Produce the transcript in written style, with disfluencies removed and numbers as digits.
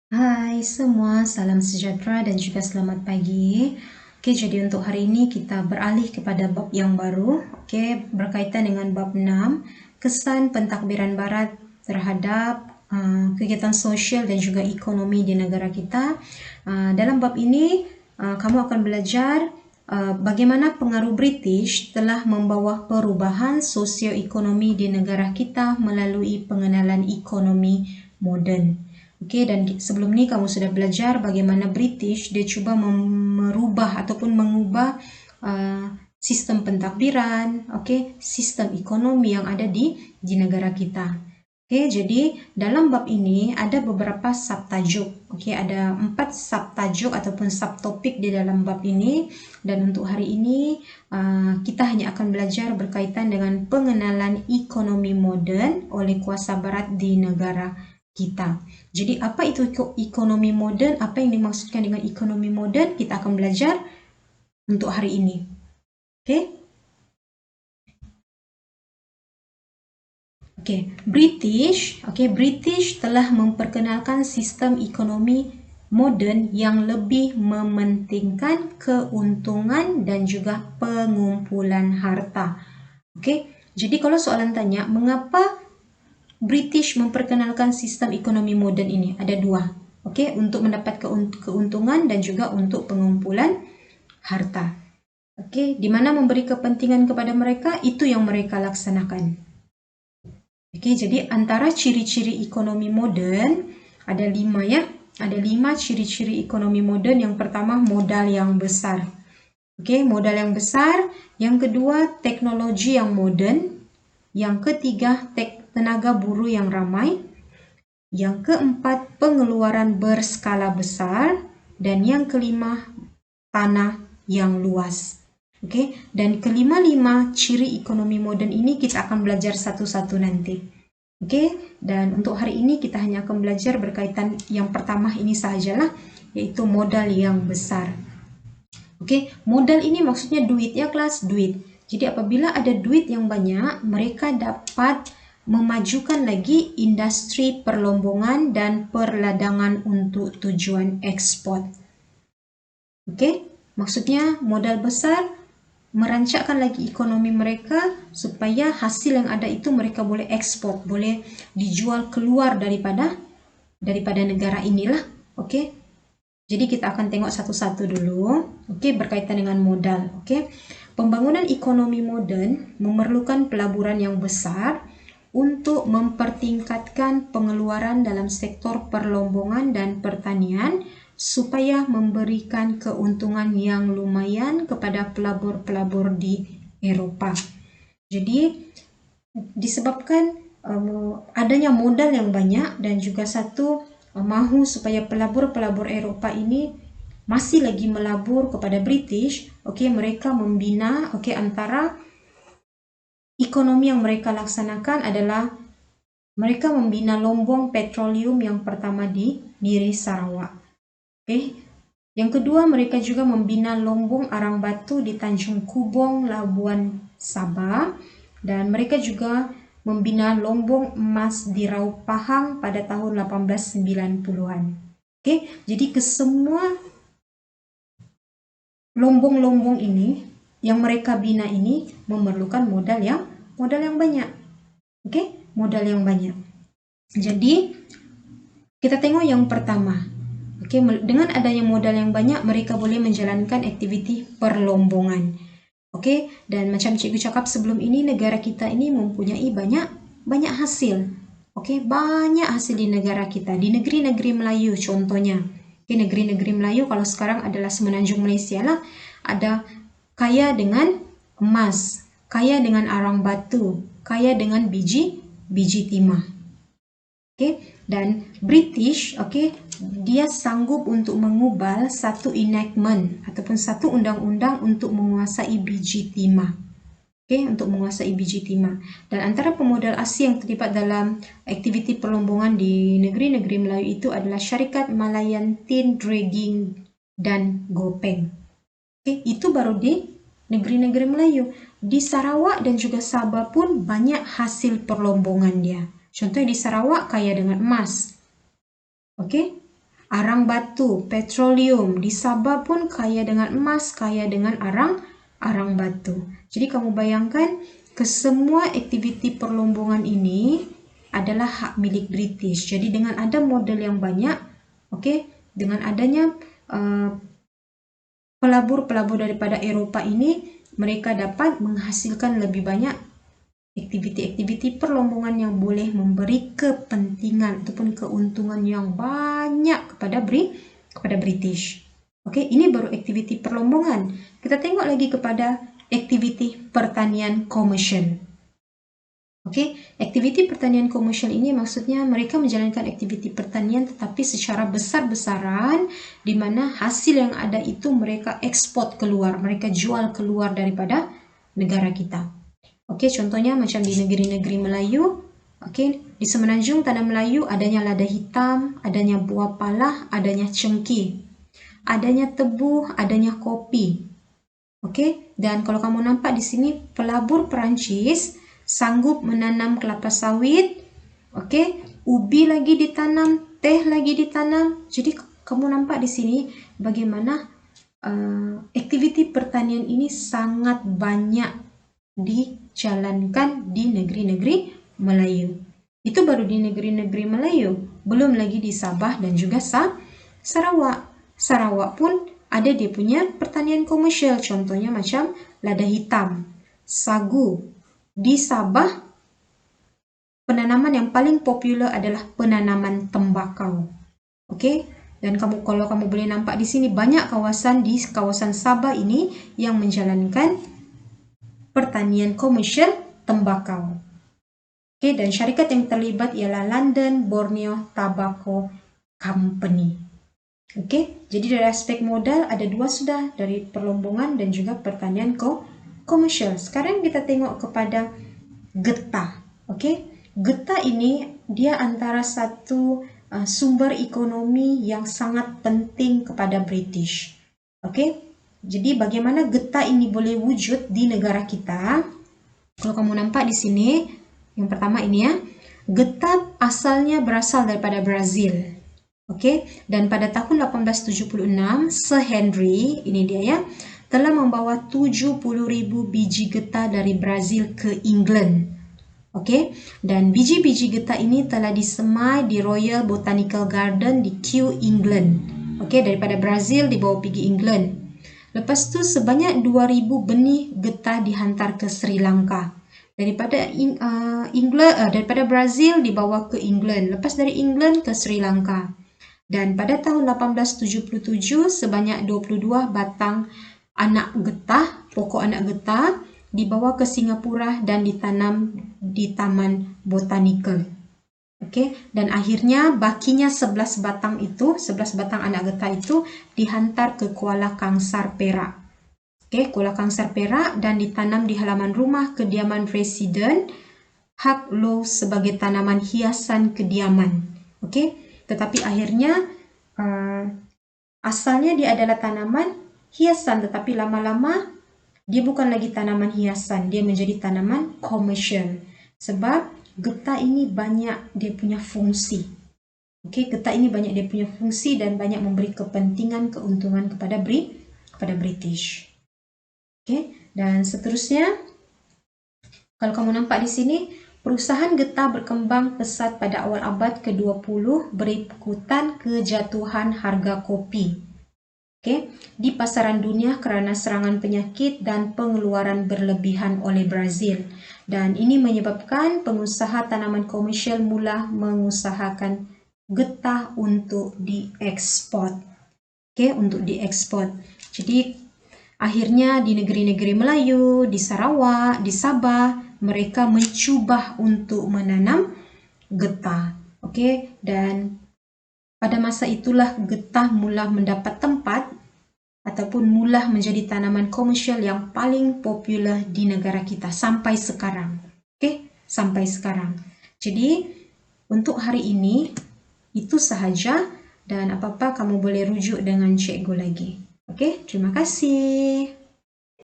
Hai semua, salam sejahtera dan juga selamat pagi. Oke, jadi untuk hari ini kita beralih kepada bab yang baru. Oke, berkaitan dengan bab 6, kesan pentadbiran barat terhadap kegiatan sosial dan juga ekonomi di negara kita. Dalam bab ini, kamu akan belajar bagaimana pengaruh British telah membawa perubahan sosioekonomi di negara kita melalui pengenalan ekonomi moden. Oke, dan sebelum ini kamu sudah belajar bagaimana British dia cuba merubah ataupun mengubah sistem pentadbiran, oke, sistem ekonomi yang ada di negara kita. Oke, jadi dalam bab ini ada beberapa subtajuk. Oke, ada 4 subtajuk ataupun subtopik di dalam bab ini. Dan untuk hari ini kita hanya akan belajar berkaitan dengan pengenalan ekonomi moden oleh kuasa barat di negara kita. Jadi apa itu ekonomi moden? Apa yang dimaksudkan dengan ekonomi moden? Kita akan belajar untuk hari ini. Oke? British telah memperkenalkan sistem ekonomi moden yang lebih mementingkan keuntungan dan juga pengumpulan harta. Oke? Jadi kalau soalan tanya, mengapa British memperkenalkan sistem ekonomi moden ini? Ada dua. Oke, untuk mendapat keuntungan dan juga untuk pengumpulan harta. Oke, di mana memberi kepentingan kepada mereka, itu yang mereka laksanakan. Oke, jadi antara ciri-ciri ekonomi moden, ada 5 ya. Ada 5 ciri-ciri ekonomi moden. Yang pertama, modal yang besar. Oke, modal yang besar. Yang kedua, teknologi yang moden. Yang ketiga, tenaga buruh yang ramai. Yang keempat, pengeluaran berskala besar. Dan yang kelima, tanah yang luas. Oke, dan kelima-lima ciri ekonomi moden ini kita akan belajar satu-satu nanti. Oke, dan untuk hari ini kita hanya akan belajar berkaitan yang pertama ini sahajalah, yaitu modal yang besar. Oke, modal ini maksudnya duit ya kelas, duit. Jadi apabila ada duit yang banyak, mereka dapat memajukan lagi industri perlombongan dan perladangan untuk tujuan ekspor. Oke, maksudnya modal besar merancakkan lagi ekonomi mereka supaya hasil yang ada itu mereka boleh ekspor, boleh dijual keluar daripada negara inilah. Oke, jadi kita akan tengok satu-satu dulu. Oke, berkaitan dengan modal. Oke, pembangunan ekonomi modern memerlukan pelaburan yang besar untuk mempertingkatkan pengeluaran dalam sektor perlombongan dan pertanian supaya memberikan keuntungan yang lumayan kepada pelabur-pelabur di Eropa. Jadi disebabkan adanya modal yang banyak dan juga satu mahu supaya pelabur-pelabur Eropa ini masih lagi melabur kepada British, mereka membina, antara ekonomi yang mereka laksanakan adalah mereka membina lombong petroleum yang pertama di Miri Sarawak. Yang kedua, mereka juga membina lombong arang batu di Tanjung Kubong, Labuan Sabah, dan mereka juga membina lombong emas di Raub Pahang pada tahun 1890-an. Jadi kesemua lombong-lombong ini yang mereka bina ini memerlukan modal yang banyak. Modal yang banyak. Jadi kita tengok yang pertama. Dengan adanya modal yang banyak, mereka boleh menjalankan aktiviti perlombongan. Dan macam cikgu cakap sebelum ini, negara kita ini mempunyai banyak hasil. Banyak hasil di negara kita, di negeri-negeri Melayu contohnya. Negeri-negeri Melayu kalau sekarang adalah Semenanjung Malaysia lah, ada kaya dengan emas, kaya dengan arang batu, kaya dengan biji timah. Dan British, dia sanggup untuk mengubah satu enactment ataupun satu undang-undang untuk menguasai biji timah. Untuk menguasai biji timah. Dan antara pemodal asing yang terlibat dalam aktiviti perlombongan di negeri-negeri Melayu itu adalah Syarikat Malayan Tin Dragging dan Gopeng. Itu baru di negeri-negeri Melayu. Di Sarawak dan juga Sabah pun banyak hasil perlombongan dia. Contohnya di Sarawak kaya dengan emas. arang batu, petroleum. Di Sabah pun kaya dengan emas, kaya dengan arang batu. Jadi kamu bayangkan kesemua aktiviti perlombongan ini adalah hak milik British. Jadi dengan ada modal yang banyak, dengan adanya pelabur-pelabur daripada Eropah ini, mereka dapat menghasilkan lebih banyak aktiviti-aktiviti perlombongan yang boleh memberi kepentingan ataupun keuntungan yang banyak kepada British. Ini baru aktiviti perlombongan. Kita tengok lagi kepada aktiviti pertanian komersial. Aktiviti pertanian komersial ini maksudnya mereka menjalankan aktiviti pertanian tetapi secara besar-besaran, di mana hasil yang ada itu mereka ekspor keluar, mereka jual keluar daripada negara kita. Contohnya macam di negeri-negeri Melayu, di Semenanjung Tanah Melayu adanya lada hitam, adanya buah palah, adanya cengkeh, adanya tebu, adanya kopi. Dan kalau kamu nampak di sini pelabur Perancis sanggup menanam kelapa sawit, ubi lagi ditanam, teh lagi ditanam. Jadi kamu nampak di sini bagaimana aktiviti pertanian ini sangat banyak dijalankan di negeri-negeri Melayu. Itu baru di negeri-negeri Melayu, belum lagi di Sabah dan juga Sarawak. Sarawak pun ada dia punya pertanian komersial, contohnya macam lada hitam, sagu. Di Sabah, penanaman yang paling popular adalah penanaman tembakau. Dan kalau kamu boleh nampak di sini banyak kawasan di kawasan Sabah ini yang menjalankan pertanian komersial tembakau. Dan syarikat yang terlibat ialah London Borneo Tobacco Company. Jadi dari aspek modal ada dua sudah, dari perlombongan dan juga pertanian komersial. Sekarang kita tengok kepada getah. Getah ini dia antara satu sumber ekonomi yang sangat penting kepada British. Jadi bagaimana getah ini boleh wujud di negara kita? Kalau kamu nampak di sini, yang pertama ini ya, getah asalnya berasal daripada Brazil. Dan pada tahun 1876, Sir Henry, ini dia ya, telah membawa 70.000 biji getah dari Brazil ke England. Dan biji-biji getah ini telah disemai di Royal Botanical Garden di Kew, England. Daripada Brazil dibawa pergi England. Lepas tu sebanyak 2.000 benih getah dihantar ke Sri Lanka. Daripada Brazil dibawa ke England. Lepas dari England ke Sri Lanka. Dan pada tahun 1877 sebanyak 22 batang anak getah, pokok anak getah dibawa ke Singapura dan ditanam di Taman Botanical. Dan akhirnya bakinya 11 batang anak getah itu dihantar ke Kuala Kangsar, Perak. Kuala Kangsar, Perak, dan ditanam di halaman rumah kediaman Presiden Hak Low sebagai tanaman hiasan kediaman. Tetapi akhirnya asalnya dia adalah tanaman hiasan, tetapi lama-lama dia bukan lagi tanaman hiasan, dia menjadi tanaman komersial. Sebab getah ini banyak dia punya fungsi. Getah ini banyak dia punya fungsi dan banyak memberi kepentingan, keuntungan kepada British. Dan seterusnya, kalau kamu nampak di sini, perusahaan getah berkembang pesat pada awal abad ke-20 berikutan kejatuhan harga kopi di pasaran dunia kerana serangan penyakit dan pengeluaran berlebihan oleh Brazil. Dan ini menyebabkan pengusaha tanaman komersial mula mengusahakan getah untuk diekspor. Untuk diekspor. Jadi akhirnya di negeri-negeri Melayu, di Sarawak, di Sabah, mereka mencuba untuk menanam getah. Dan pada masa itulah getah mula mendapat tempat ataupun mula menjadi tanaman komersial yang paling popular di negara kita sampai sekarang. Sampai sekarang. Jadi untuk hari ini itu sahaja, dan apa-apa kamu boleh rujuk dengan cikgu lagi. Terima kasih.